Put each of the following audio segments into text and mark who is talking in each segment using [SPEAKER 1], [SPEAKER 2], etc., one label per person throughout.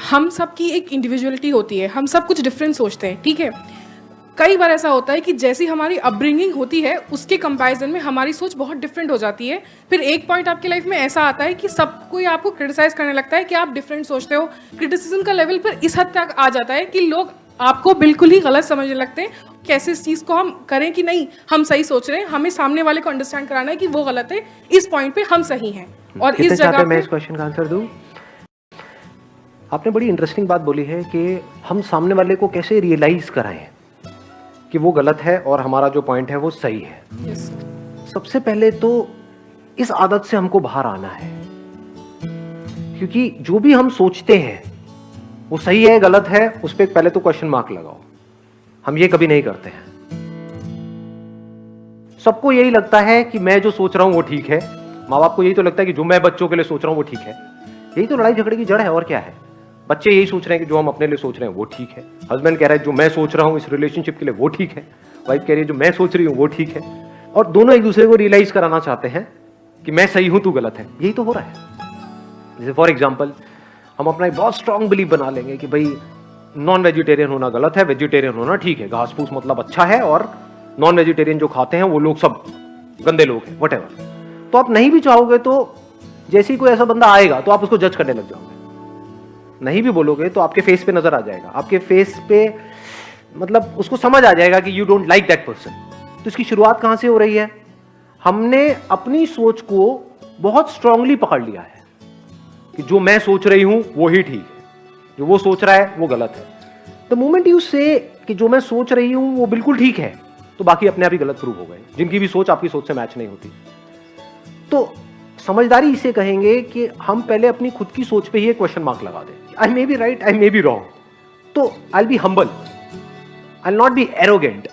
[SPEAKER 1] हम सब की एक इंडिविजुअलिटी होती है, हम सब कुछ डिफरेंट सोचते हैं, ठीक है। कई बार ऐसा होता है कि जैसी हमारी अपब्रिंगिंग होती है उसके कंपैरिजन में हमारी सोच बहुत डिफरेंट हो जाती है। फिर एक पॉइंट आपकी लाइफ में ऐसा आता है कि सब कोई आपको क्रिटिसाइज करने लगता है कि आप डिफरेंट सोचते हो। क्रिटिसिज्म का लेवल फिर इस हद तक आ जाता है कि लोग आपको बिल्कुल ही गलत समझने लगते हैं। कैसे इस चीज़ को हम करें कि नहीं हम सही सोच रहे हैं, हमें सामने वाले को अंडरस्टैंड कराना है कि वो गलत है, इस पॉइंट पे हम सही हैं। और इस जगह
[SPEAKER 2] मैं इस क्वेश्चन का आंसर दूं। आपने बड़ी इंटरेस्टिंग बात बोली है कि हम सामने वाले को कैसे रियलाइज कराएं कि वो गलत है और हमारा जो पॉइंट है वो सही है।
[SPEAKER 1] yes.
[SPEAKER 2] सबसे पहले तो इस आदत से हमको बाहर आना है, क्योंकि जो भी हम सोचते हैं वो सही है गलत है उस पर पहले तो क्वेश्चन मार्क लगाओ। हम ये कभी नहीं करते हैं। सबको यही लगता है कि मैं जो सोच रहा हूं वो ठीक है। माँ बाप को यही तो लगता है कि जो मैं बच्चों के लिए सोच रहा हूं वो ठीक है। यही तो लड़ाई झगड़े की जड़ है, और क्या है। बच्चे यही सोच रहे हैं कि जो हम अपने लिए सोच रहे हैं वो ठीक है। हस्बैंड कह रहा है जो मैं सोच रहा हूं इस रिलेशनशिप के लिए वो ठीक है। वाइफ कह रही है जो मैं सोच रही हूं वो ठीक है। और दोनों एक दूसरे को रियलाइज कराना चाहते हैं कि मैं सही हूं तू गलत है। यही तो हो रहा है। जैसे फॉर एग्जाम्पल हम अपना एक बहुत स्ट्रांग बिलीव बना लेंगे कि भाई नॉन वेजिटेरियन होना गलत है, वेजिटेरियन होना ठीक है। घास फूस मतलब अच्छा है और नॉन वेजिटेरियन जो खाते हैं वो लोग सब गंदे लोग हैं, व्हाटएवर। तो आप नहीं भी चाहोगे तो जैसे ही कोई ऐसा बंदा आएगा तो आप उसको जज करने लग जाओगे। नहीं भी बोलोगे तो आपके फेस पे नजर आ जाएगा, आपके फेस पे मतलब उसको समझ आ जाएगा कि you don't like that person. तो इसकी शुरुआत कहां से हो रही है? हमने अपनी सोच को बहुत स्ट्रांगली पकड़ लिया है कि जो मैं सोच रही हूं वो ही ठीक है, जो वो सोच रहा है वो गलत है। द मोमेंट यू से कि जो मैं सोच रही हूं वो बिल्कुल ठीक है, तो बाकी अपने आप ही गलत प्रूव हो गए, जिनकी भी सोच आपकी सोच से मैच नहीं होती। तो समझदारी इसे कहेंगे कि हम पहले अपनी खुद की सोच पे ही एक क्वेश्चन मार्क लगा दें। I may be right, I may be wrong. तो I will be humble, I will not be arrogant.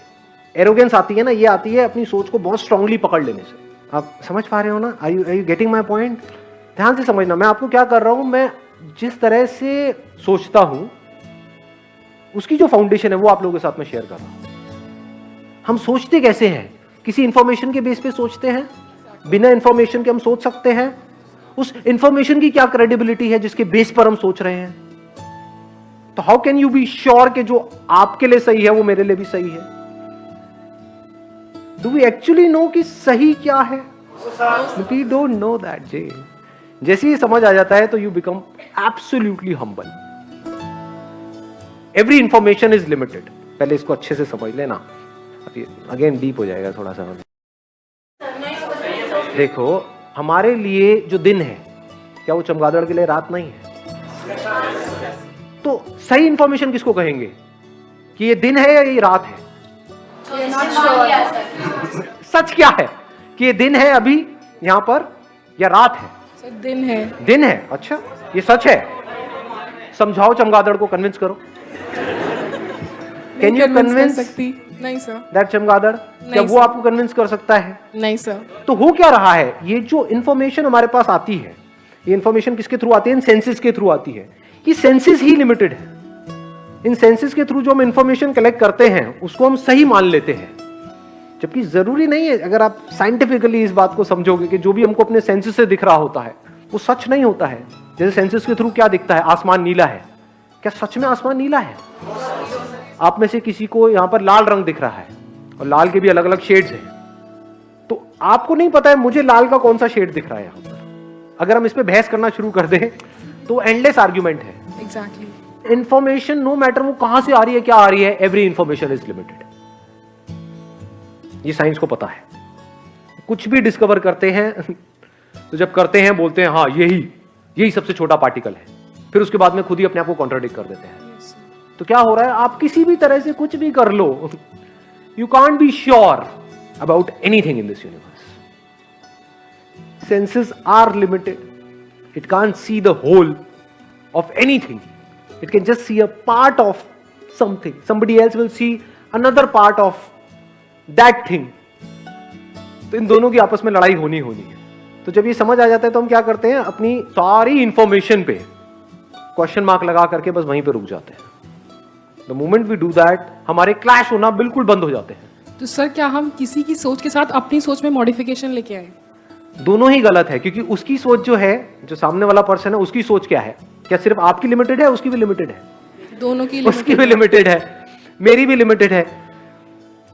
[SPEAKER 2] Arrogance आती है ना, ये आती है अपनी सोच को बहुत स्ट्रांगली पकड़ लेने से। आप समझ पा रहे हो ना? Are you getting my point? ध्यान से समझना मैं आपको क्या कर रहा हूं। मैं जिस तरह से सोचता हूं उसकी जो फाउंडेशन है वो आप लोगों के साथ में शेयर कर रहा हूं। हम सोचते कैसे हैं? किसी इंफॉर्मेशन के बेस पे सोचते हैं। बिना इंफॉर्मेशन के हम सोच सकते हैं। उस इंफॉर्मेशन की क्या क्रेडिबिलिटी है जिसके बेस पर हम सोच रहे हैं? तो how can you be sure कि जो आपके लिए सही है वो मेरे लिए भी सही है? डू वी एक्चुअली नो कि सही क्या है? वी डोंट नो दैट जे। जैसे ही समझ आ जाता है तो you become absolutely humble. Every information is limited. पहले इसको अच्छे से समझ लेना, अगेन डीप हो जाएगा थोड़ा सा। देखो हमारे लिए जो दिन है क्या वो चमगादड़ के लिए रात नहीं है? तो सही इंफॉर्मेशन किसको कहेंगे कि ये दिन है या ये रात है? सच क्या है कि ये दिन है अभी यहां पर या रात है?
[SPEAKER 1] दिन है।
[SPEAKER 2] दिन है। अच्छा ये सच है। समझाओ चमगादड़ को, कन्विंस करो। कैन यू कन्विंस
[SPEAKER 1] सकती? नहीं सर।
[SPEAKER 2] दैट चमगादड़, क्या वो आपको कन्विंस कर सकता है?
[SPEAKER 1] नहीं सर।
[SPEAKER 2] तो हो क्या रहा है? ये जो इंफॉर्मेशन हमारे पास आती है, ये इंफॉर्मेशन किसके थ्रू आती है? इन सेंसेस के थ्रू आती है। ये सेंसेस ही लिमिटेड है। इन सेंसेस के थ्रू जो हम इंफॉर्मेशन कलेक्ट करते हैं उसको हम सही मान लेते हैं, जबकि जरूरी नहीं है। अगर आप साइंटिफिकली इस बात को समझोगे कि जो भी हमको अपने सेंसेस से दिख रहा होता है वो सच नहीं होता है। जैसे सेंसेस के थ्रू क्या दिखता है? आसमान नीला है। क्या सच में आसमान नीला है? आप में से किसी को यहां पर लाल रंग दिख रहा है और लाल के भी अलग अलग शेड्स हैं, तो आपको नहीं पता है मुझे लाल का कौन सा शेड दिख रहा है यहां पर। अगर हम इस पे बहस करना शुरू कर दें तो एंडलेस आर्ग्यूमेंट है।
[SPEAKER 1] एग्जैक्टली।
[SPEAKER 2] इंफॉर्मेशन नो मैटर वो कहां से आ रही है, क्या आ रही है, एवरी इंफॉर्मेशन इज लिमिटेड। ये साइंस को पता है। कुछ भी डिस्कवर करते हैं तो जब करते हैं बोलते हैं हाँ यही सबसे छोटा पार्टिकल है, फिर उसके बाद में खुद ही अपने आप को कॉन्ट्राडिक्ट कर देते हैं। तो क्या हो रहा है? आप किसी भी तरह से कुछ भी कर लो, you can't be sure about anything in this universe. Senses are limited. It can't see the whole of anything. It can just see a part of something. Somebody else will see another part of that thing. तो इन दोनों की आपस में लड़ाई होनी है। तो जब ये समझ आ जाता है तो हम क्या करते हैं? अपनी सारी इंफॉर्मेशन पे क्वेश्चन मार्क लगा करके बस वहीं पे रुक जाते हैं। The moment we do that हमारे क्लैश होना बिल्कुल बंद हो जाते हैं।
[SPEAKER 1] तो सर क्या हम किसी की सोच के साथ अपनी सोच में मॉडिफिकेशन लेके आए?
[SPEAKER 2] दोनों ही गलत है, क्योंकि उसकी सोच जो है, जो सामने वाला पर्सन है उसकी सोच क्या है? क्या सिर्फ आपकी लिमिटेड है, उसकी भी लिमिटेड है?
[SPEAKER 1] दोनों की
[SPEAKER 2] उसकी भी लिमिटेड है, मेरी भी लिमिटेड है।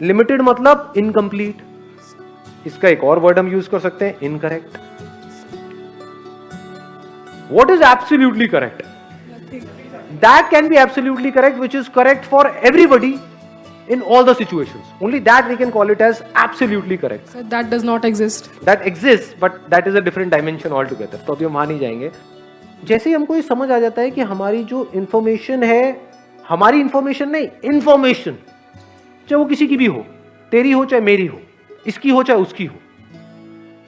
[SPEAKER 2] लिमिटेड मतलब इनकम्प्लीट। इसका एक और वर्ड हम यूज कर सकते हैं, incorrect. What is absolutely correct? That can be absolutely correct which is correct for everybody in all the situations. Only that we can call it as absolutely correct.
[SPEAKER 1] So that does not exist.
[SPEAKER 2] That exists, but that is a different dimension altogether. तो अभी हम वहां नहीं जाएंगे। जैसे ही हमको ये समझ आ जाता है कि हमारी जो इंफॉर्मेशन है, हमारी इंफॉर्मेशन नहीं, इंफॉर्मेशन चाहे वो किसी की भी हो, तेरी हो चाहे मेरी हो, इसकी हो चाहे उसकी हो,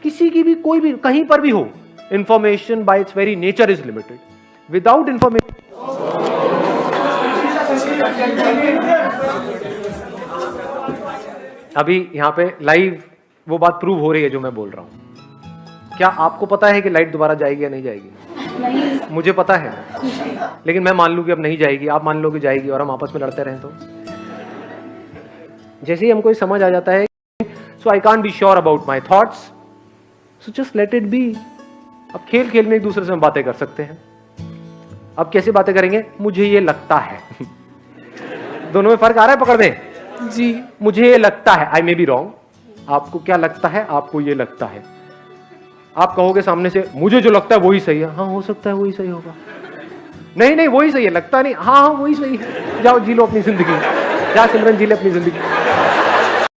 [SPEAKER 2] किसी की भी, कोई भी, कहीं पर भी हो, information bye it's very nature is limited. Without information अभी यहां पे लाइव वो बात प्रूव हो रही है जो मैं बोल रहा हूं। क्या आपको पता है कि लाइट दोबारा जाएगी या नहीं जाएगी? नहीं। मुझे पता है, लेकिन मैं मान लूं कि अब नहीं जाएगी, आप मान लो कि जाएगी और हम आपस में लड़ते रहें तो? जैसे ही हमको ये समझ आ जाता है, so I can't be sure about my thoughts, so just let it be. अब खेल खेल में एक दूसरे से हम बातें कर सकते हैं। अब कैसे बातें करेंगे? मुझे ये लगता है। दोनों में फर्क आ रहा है पकड़ में?
[SPEAKER 1] जी।
[SPEAKER 2] मुझे ये लगता है, आई मे बी रॉन्ग। आपको क्या लगता है? आपको ये लगता है। आप कहोगे सामने से, मुझे जो लगता है वही सही है। हाँ, हो सकता है वही सही होगा। नहीं नहीं, वही सही है, लगता नहीं। हाँ हाँ, वही सही है। जाओ जी लो अपनी जिंदगी, जा सिमरन जी ले अपनी जिंदगी।